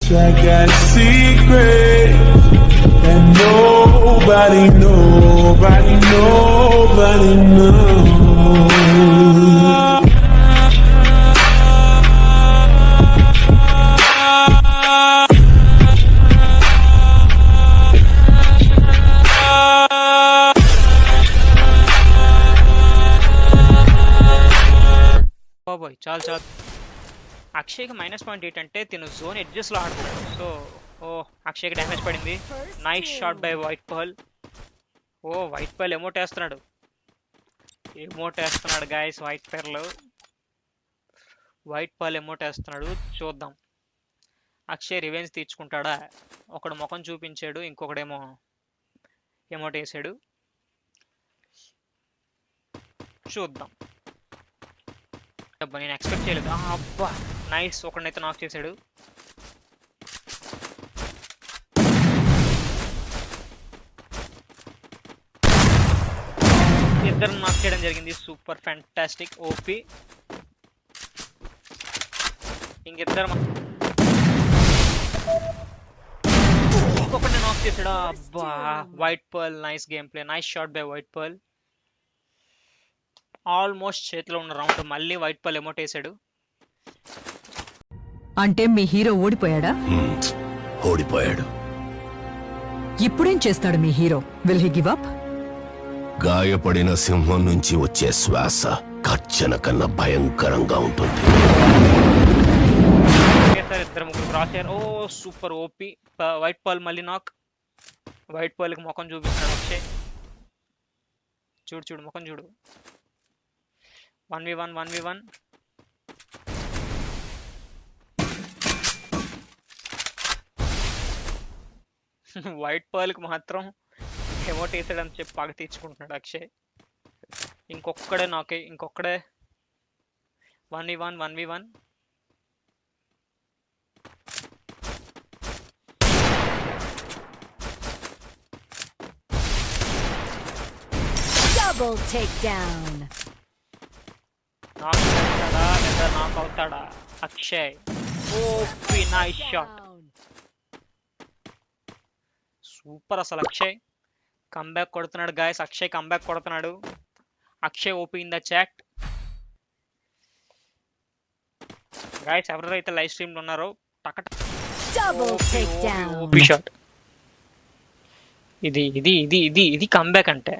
I got secrets and nobody knows. బాబోయ్ చాలు చాలు. అక్షయ్కి -.8 అంటే తిను జోన్ ఎడ్జెస్లో ఆడుతున్నాడు. సో అక్షయ్కి డ్యామేజ్ పడింది. Nice shot by white pearl. White pearl emote వేస్తున్నాడు గాయస్. వైట్ పర్ల్ ఎమోట్ వేస్తున్నాడు. చూద్దాం అక్షయ్ రివెంజ్ తీర్చుకుంటాడా. ఒకడు ముఖం చూపించాడు, ఇంకొకడేమో ఎమోట్ వేసాడు. చూద్దాం. నేను ఎక్స్పెక్ట్ చేయలేదు. అబ్బా నైస్. ఒకడినైతే నాక్ చేశాడు. ఇద్దరు నాక్ చేయడం జరిగింది. Super fantastic OP. ఇంకిద్దరు ఇంకొకటి నాక్ చేశాడు. అబ్బా white pearl nice game play. Nice shot by white pearl. Almost చేతిలో ఉన్న రౌండ్ మళ్ళీ వైట్ పర్ల్ ఎమోట్ వేసాడు. అంటే మీ హీరో ఓడిపోయాడా? ఓడిపోయాడు. ఇప్పుడేం చేస్తాడు మీ hero? Will he give up? గాయపడిన సింహం నుంచి వచ్చే శ్వాస గర్జన కన్నా భయంకరంగా ఉంటుంది. ఇద్దరు ముగ్గురు క్రాస్ అయ్యారు. Super OP. వైట్ పర్ల్ మళ్ళీ నాక్. వైట్ పర్ల్కి ముఖం చూపిస్తున్నాడు అక్షయ్. చూడు ముఖం చూడు. 1v1 వైట్ పర్ల్కి మాత్రం ఎమోట్ వేసాడని చెప్పి పగ తీర్చుకుంటున్నాడు అక్షయ్. ఇంకొక్కడే 1v1 Double takedown. నాక్ చేస్తాడా లేదా నాక్ అవుతాడా Akshay? OP nice shot. Super అసలు అక్షయ్ కంబ్యాక్ కొడుతున్నాడు గాయస్. అక్షయ్ కంబ్యాక్ కొడుతున్నాడు. Akshay OP in the chat guys. ఎవరైతే లైవ్ స్ట్రీమ్ లో ఉన్నారో ఓపీ షాట్. ఇది కంబ్యాక్ అంటే.